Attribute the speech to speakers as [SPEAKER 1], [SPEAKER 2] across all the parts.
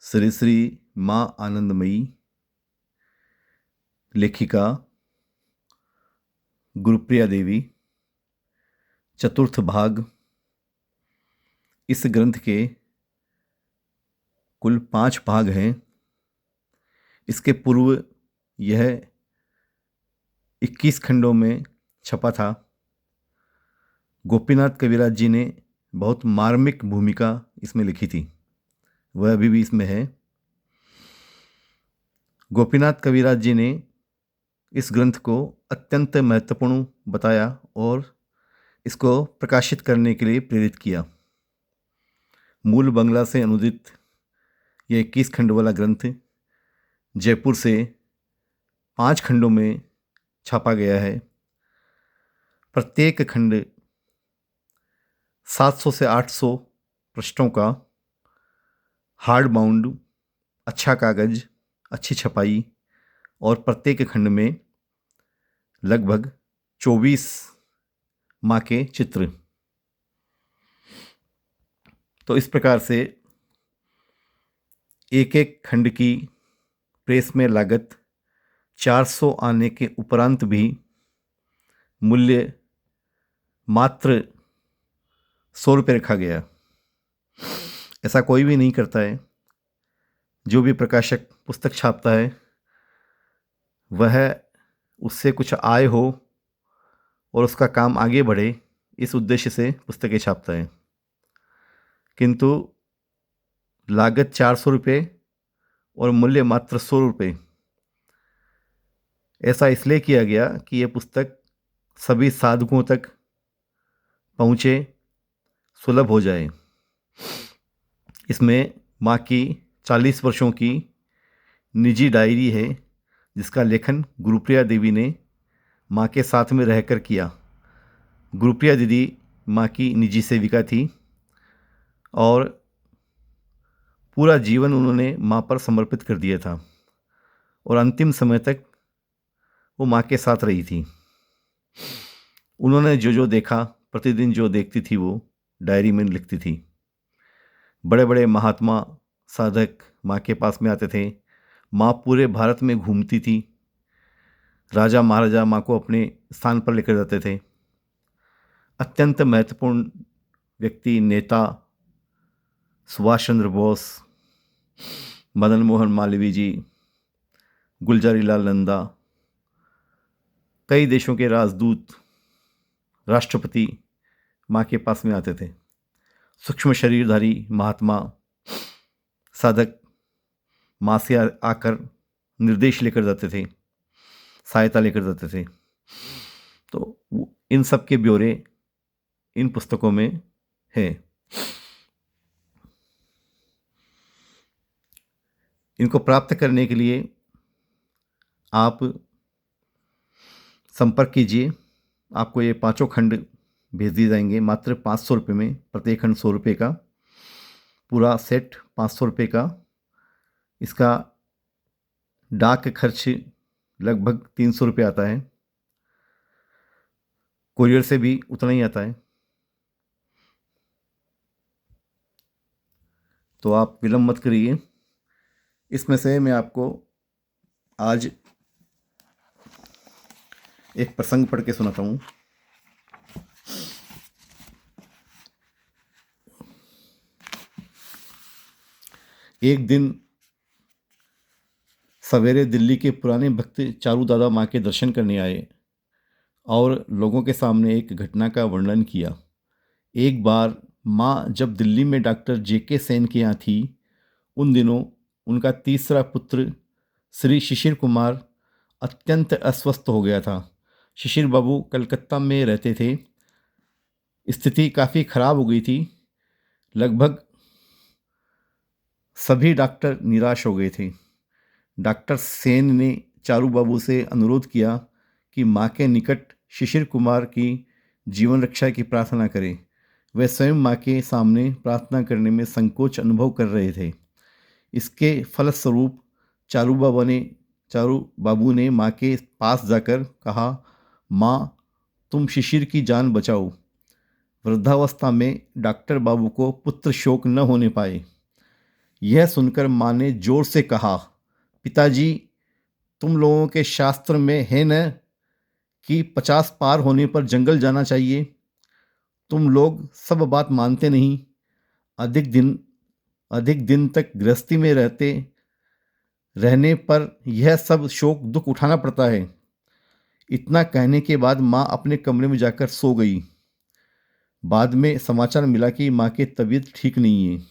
[SPEAKER 1] श्री श्री माँ आनंदमयी, लेखिका गुरुप्रिया देवी, चतुर्थ भाग। इस ग्रंथ के कुल 5 भाग हैं। इसके पूर्व यह 21 खंडों में छपा था। गोपीनाथ कविराज जी ने बहुत मार्मिक भूमिका इसमें लिखी थी, वह अभी भी इसमें है। गोपीनाथ कविराज जी ने इस ग्रंथ को अत्यंत महत्वपूर्ण बताया और इसको प्रकाशित करने के लिए प्रेरित किया। मूल बंगला से अनुदित यह 21 खंड वाला ग्रंथ जयपुर से 5 खंडों में छापा गया है। प्रत्येक खंड 700 से 800 पृष्ठों का, हार्ड बाउंड, अच्छा कागज, अच्छी छपाई, और प्रत्येक खंड में लगभग 24 माँ के चित्र। तो इस प्रकार से एक एक खंड की प्रेस में लागत 400 आने के उपरांत भी मूल्य मात्र 100 रुपये रखा गया। ऐसा कोई भी नहीं करता है। जो भी प्रकाशक पुस्तक छापता है वह उससे कुछ आय हो और उसका काम आगे बढ़े, इस उद्देश्य से पुस्तकें छापता है। किंतु लागत 400 रुपये और मूल्य मात्र 100 रुपये। ऐसा इसलिए किया गया कि यह पुस्तक सभी साधकों तक पहुँचे, सुलभ हो जाए। इसमें माँ की 40 वर्षों की निजी डायरी है, जिसका लेखन गुरुप्रिया देवी ने माँ के साथ में रहकर किया। गुरुप्रिया दीदी माँ की निजी सेविका थी और पूरा जीवन उन्होंने माँ पर समर्पित कर दिया था और अंतिम समय तक वो माँ के साथ रही थी। उन्होंने जो जो देखा, प्रतिदिन जो देखती थी, वो डायरी में लिखती थी। बड़े बड़े महात्मा साधक माँ के पास में आते थे। माँ पूरे भारत में घूमती थी। राजा महाराजा माँ को अपने स्थान पर लेकर जाते थे। अत्यंत महत्वपूर्ण व्यक्ति, नेता सुभाष चंद्र बोस, मदन मोहन मालवीय जी, गुलजारी लाल नंदा, कई देशों के राजदूत, राष्ट्रपति माँ के पास में आते थे। सूक्ष्म शरीरधारी महात्मा साधक माँ से आकर निर्देश लेकर जाते थे, सहायता लेकर जाते थे। तो इन सब के ब्यौरे इन पुस्तकों में है। इनको प्राप्त करने के लिए आप संपर्क कीजिए। आपको ये 5 खंड भेज दिए जाएंगे मात्र 500 रुपये में। प्रत्येक खंड 100 रुपये का, पूरा सेट 500 रुपये का। इसका डाक खर्च लगभग 300 रुपये आता है। कोरियर से भी उतना ही आता है। तो आप विलम्ब मत करिए। इसमें से मैं आपको आज एक प्रसंग पढ़ के सुनाता हूँ। एक दिन सवेरे दिल्ली के पुराने भक्त चारू दादा माँ के दर्शन करने आए और लोगों के सामने एक घटना का वर्णन किया। एक बार माँ जब दिल्ली में डॉक्टर जेके सेन के यहाँ थी, उन दिनों उनका तीसरा पुत्र श्री शिशिर कुमार अत्यंत अस्वस्थ हो गया था। शिशिर बाबू कलकत्ता में रहते थे। स्थिति काफ़ी खराब हो गई थी। लगभग सभी डॉक्टर निराश हो गए थे। डॉक्टर सेन ने चारू बाबू से अनुरोध किया कि माँ के निकट शिशिर कुमार की जीवन रक्षा की प्रार्थना करें। वे स्वयं माँ के सामने प्रार्थना करने में संकोच अनुभव कर रहे थे। इसके फलस्वरूप चारू बाबू ने माँ के पास जाकर कहा, माँ, तुम शिशिर की जान बचाओ। वृद्धावस्था में डॉक्टर बाबू को पुत्र शोक न होने पाए। यह सुनकर माँ ने जोर से कहा, पिताजी, तुम लोगों के शास्त्र में है न कि 50 पार होने पर जंगल जाना चाहिए। तुम लोग सब बात मानते नहीं। अधिक दिन अधिक दिन तक गृहस्थी में रहने पर यह सब शोक दुख उठाना पड़ता है। इतना कहने के बाद माँ अपने कमरे में जाकर सो गई। बाद में समाचार मिला कि माँ की तबीयत ठीक नहीं है।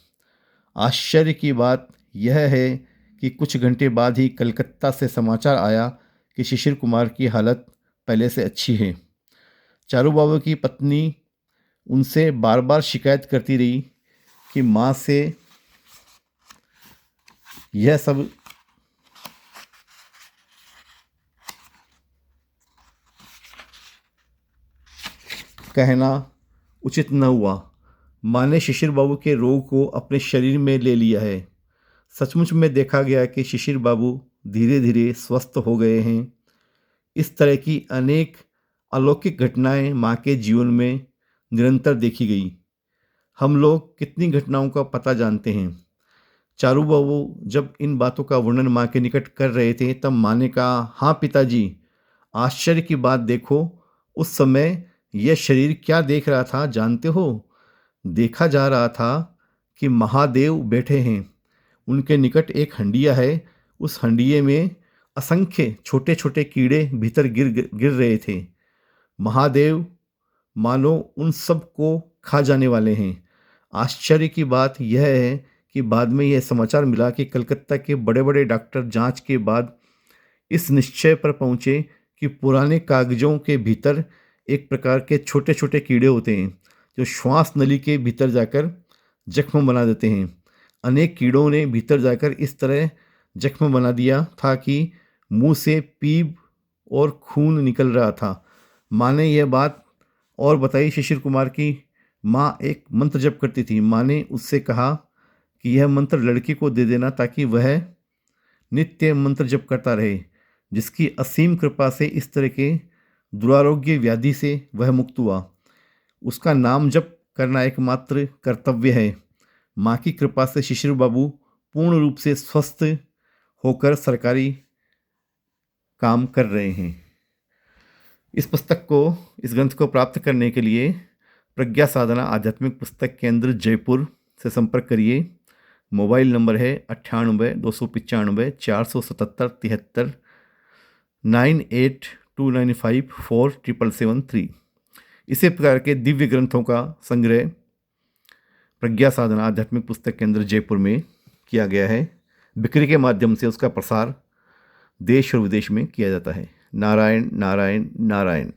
[SPEAKER 1] आश्चर्य की बात यह है कि कुछ घंटे बाद ही कलकत्ता से समाचार आया कि शिशिर कुमार की हालत पहले से अच्छी है। चारू बाबू की पत्नी उनसे बार बार शिकायत करती रही कि माँ से यह सब कहना उचित न हुआ। माँ ने शिशिर बाबू के रोग को अपने शरीर में ले लिया है। सचमुच में देखा गया कि शिशिर बाबू धीरे धीरे स्वस्थ हो गए हैं। इस तरह की अनेक अलौकिक घटनाएं माँ के जीवन में निरंतर देखी गई। हम लोग कितनी घटनाओं का पता जानते हैं। चारू बाबू जब इन बातों का वर्णन माँ के निकट कर रहे थे तब माँ ने कहा, हाँ पिताजी, आश्चर्य की बात देखो, उस समय यह शरीर क्या देख रहा था जानते हो? देखा जा रहा था कि महादेव बैठे हैं। उनके निकट एक हंडिया है। उस हंडिये में असंख्य छोटे छोटे कीड़े भीतर गिर रहे थे। महादेव मानो उन सब को खा जाने वाले हैं। आश्चर्य की बात यह है कि बाद में यह समाचार मिला कि कलकत्ता के बड़े बड़े डॉक्टर जांच के बाद इस निश्चय पर पहुंचे कि पुराने कागजों के भीतर एक प्रकार के छोटे छोटे कीड़े होते हैं जो श्वास नली के भीतर जाकर जख्म बना देते हैं। अनेक कीड़ों ने भीतर जाकर इस तरह जख्म बना दिया था कि मुंह से पीप और खून निकल रहा था। माँ ने यह बात और बताई। शिशिर कुमार की माँ एक मंत्र जप करती थी। माँ ने उससे कहा कि यह मंत्र लड़की को दे देना ताकि वह नित्य मंत्र जप करता रहे। जिसकी असीम कृपा से इस तरह के दुरारोग्य व्याधि से वह मुक्त हुआ। उसका नाम जप करना एकमात्र कर्तव्य है। माँ की कृपा से शिशिर बाबू पूर्ण रूप से स्वस्थ होकर सरकारी काम कर रहे हैं। इस ग्रंथ को प्राप्त करने के लिए प्रज्ञा साधना आध्यात्मिक पुस्तक केंद्र जयपुर से संपर्क करिए। मोबाइल नंबर है 98 295 477 73 9829547773। इसी प्रकार के दिव्य ग्रंथों का संग्रह प्रज्ञा साधना आध्यात्मिक पुस्तक केंद्र जयपुर में किया गया है। बिक्री के माध्यम से उसका प्रसार देश और विदेश में किया जाता है। नारायण नारायण नारायण।